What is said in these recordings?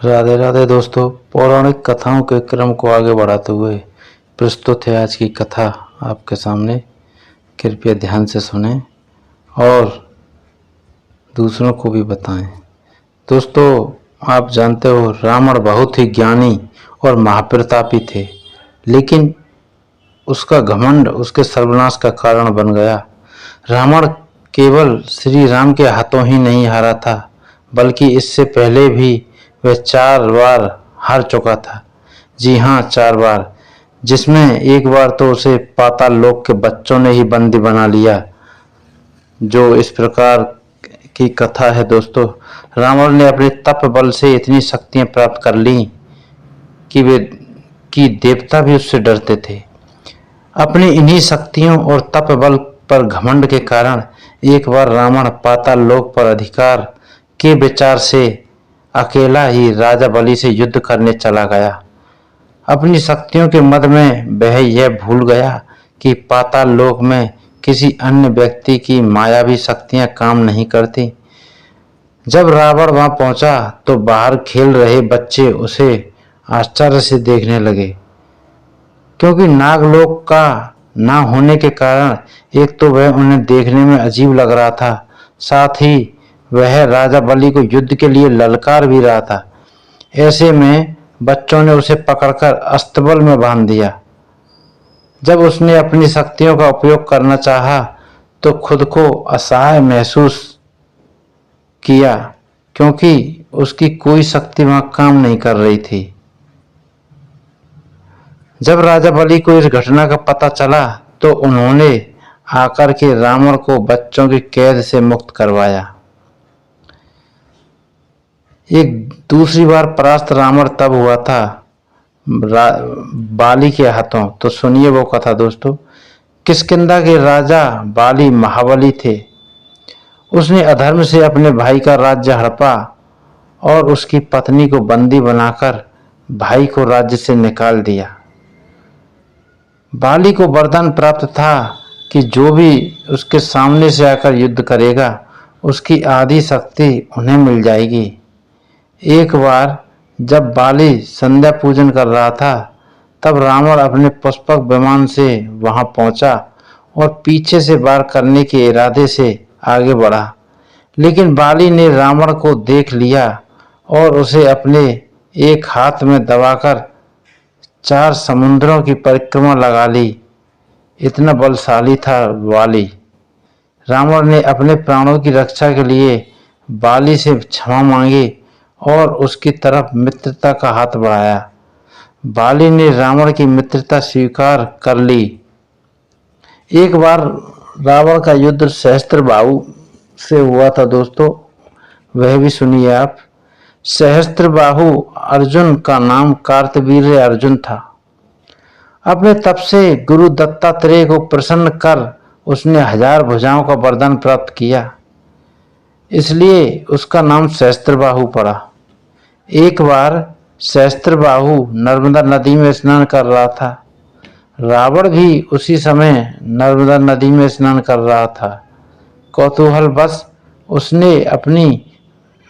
राधे राधे दोस्तों। पौराणिक कथाओं के क्रम को आगे बढ़ाते हुए प्रस्तुत है आज की कथा आपके सामने। कृपया ध्यान से सुनें और दूसरों को भी बताएं। दोस्तों, आप जानते हो रावण बहुत ही ज्ञानी और महाप्रतापी थे, लेकिन उसका घमंड उसके सर्वनाश का कारण बन गया। रावण केवल श्री राम के हाथों ही नहीं हारा था, बल्कि इससे पहले भी वह 4 बार हार चुका था। जी हाँ, 4 बार, जिसमें एक बार तो उसे पाताल लोक के बच्चों ने ही बंदी बना लिया। जो इस प्रकार की कथा है दोस्तों। रावण ने अपने तप बल से इतनी शक्तियां प्राप्त कर ली कि देवता भी उससे डरते थे। अपनी इन्हीं शक्तियों और तप बल पर घमंड के कारण एक बार रावण पाताल लोक पर अधिकार के विचार से अकेला ही राजा बलि से युद्ध करने चला गया। अपनी शक्तियों के मद में वह यह भूल गया कि पाताल लोक में किसी अन्य व्यक्ति की मायावी शक्तियां काम नहीं करती। जब रावण वहां पहुंचा तो बाहर खेल रहे बच्चे उसे आश्चर्य से देखने लगे, क्योंकि नागलोक का ना होने के कारण एक तो वह उन्हें देखने में अजीब लग रहा था, साथ ही वह राजा बलि को युद्ध के लिए ललकार भी रहा था। ऐसे में बच्चों ने उसे पकड़कर अस्तबल में बांध दिया। जब उसने अपनी शक्तियों का उपयोग करना चाहा तो खुद को असहाय महसूस किया, क्योंकि उसकी कोई शक्ति वहां काम नहीं कर रही थी। जब राजा बलि को इस घटना का पता चला तो उन्होंने आकर के रावण को बच्चों की कैद से मुक्त करवाया। एक दूसरी बार परास्त रावण तब हुआ था बाली के हाथों। तो सुनिए वो कथा दोस्तों। किष्किंधा के राजा बाली महाबली थे। उसने अधर्म से अपने भाई का राज्य हड़पा और उसकी पत्नी को बंदी बनाकर भाई को राज्य से निकाल दिया। बाली को वरदान प्राप्त था कि जो भी उसके सामने से आकर युद्ध करेगा उसकी आधी शक्ति उन्हें मिल जाएगी। एक बार जब बाली संध्या पूजन कर रहा था तब रावण अपने पुष्पक विमान से वहां पहुंचा और पीछे से वार करने के इरादे से आगे बढ़ा, लेकिन बाली ने रावण को देख लिया और उसे अपने एक हाथ में दबाकर 4 समुद्रों की परिक्रमा लगा ली। इतना बलशाली था बाली। रावण ने अपने प्राणों की रक्षा के लिए बाली से क्षमा मांगी और उसकी तरफ मित्रता का हाथ बढ़ाया। बाली ने रावण की मित्रता स्वीकार कर ली। एक बार रावण का युद्ध सहस्त्रबाहु से हुआ था दोस्तों, वह भी सुनिए आप। सहस्त्रबाहु अर्जुन का नाम कार्तवीर्य अर्जुन था। अपने तप से गुरु दत्तात्रेय को प्रसन्न कर उसने 1000 भुजाओं का वरदान प्राप्त किया, इसलिए उसका नाम सहस्त्रबाहु पड़ा। एक बार सहस्त्रबाहु नर्मदा नदी में स्नान कर रहा था। रावण भी उसी समय नर्मदा नदी में स्नान कर रहा था। कौतूहलवश उसने अपनी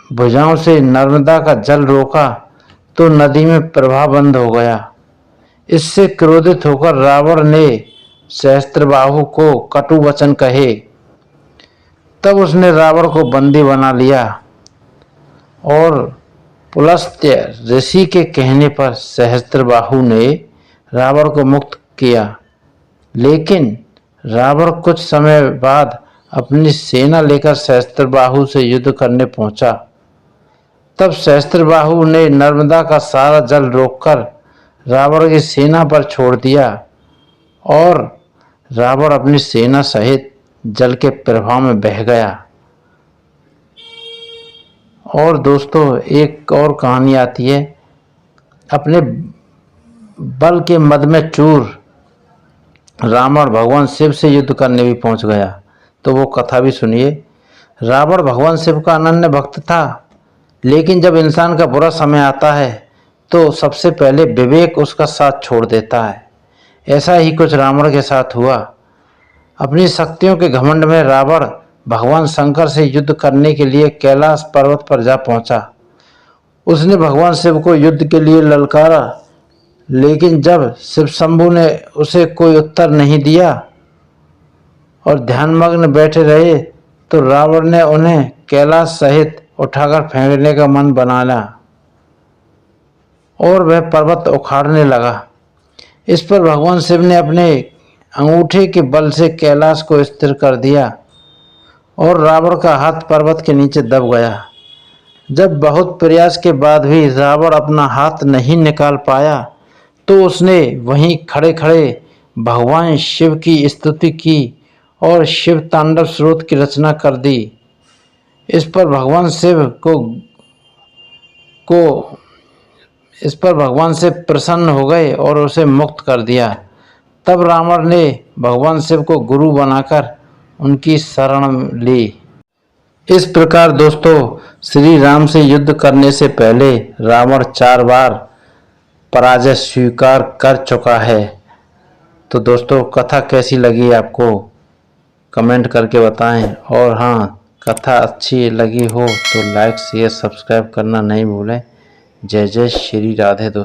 भुजाओं से नर्मदा का जल रोका तो नदी में प्रवाह बंद हो गया। इससे क्रोधित होकर रावण ने सहस्त्रबाहु को कटु वचन कहे। तब उसने रावण को बंदी बना लिया और पुलस्त्य ऋषि के कहने पर सहस्त्रबाहु ने रावण को मुक्त किया। लेकिन रावण कुछ समय बाद अपनी सेना लेकर सहस्त्रबाहु से युद्ध करने पहुंचा। तब सहस्त्रबाहु ने नर्मदा का सारा जल रोककर रावण की सेना पर छोड़ दिया और रावण अपनी सेना सहित जल के प्रवाह में बह गया। और दोस्तों, एक और कहानी आती है। अपने बल के मद में चूर रावण भगवान शिव से युद्ध करने भी पहुंच गया। तो वो कथा भी सुनिए। रावण भगवान शिव का अनन्य भक्त था, लेकिन जब इंसान का बुरा समय आता है तो सबसे पहले विवेक उसका साथ छोड़ देता है। ऐसा ही कुछ रावण के साथ हुआ। अपनी शक्तियों के घमंड में रावण भगवान शंकर से युद्ध करने के लिए कैलाश पर्वत पर जा पहुंचा। उसने भगवान शिव को युद्ध के लिए ललकारा, लेकिन जब शिव शंभु ने उसे कोई उत्तर नहीं दिया और ध्यानमग्न बैठे रहे तो रावण ने उन्हें कैलाश सहित उठाकर फेंकने का मन बना लिया और वह पर्वत उखाड़ने लगा। इस पर भगवान शिव ने अपने अंगूठे के बल से कैलाश को स्थिर कर दिया और रावण का हाथ पर्वत के नीचे दब गया। जब बहुत प्रयास के बाद भी रावण अपना हाथ नहीं निकाल पाया तो उसने वहीं खड़े खड़े भगवान शिव की स्तुति की और शिव तांडव स्रोत की रचना कर दी। इस पर भगवान शिव प्रसन्न हो गए और उसे मुक्त कर दिया। तब रावण ने भगवान शिव को गुरु बनाकर उनकी शरण ली। इस प्रकार दोस्तों, श्री राम से युद्ध करने से पहले रावण 4 बार पराजय स्वीकार कर चुका है। तो दोस्तों, कथा कैसी लगी आपको कमेंट करके बताएं, और हाँ, कथा अच्छी लगी हो तो लाइक शेयर सब्सक्राइब करना नहीं भूलें। जय जय श्री राधे दोस्तों।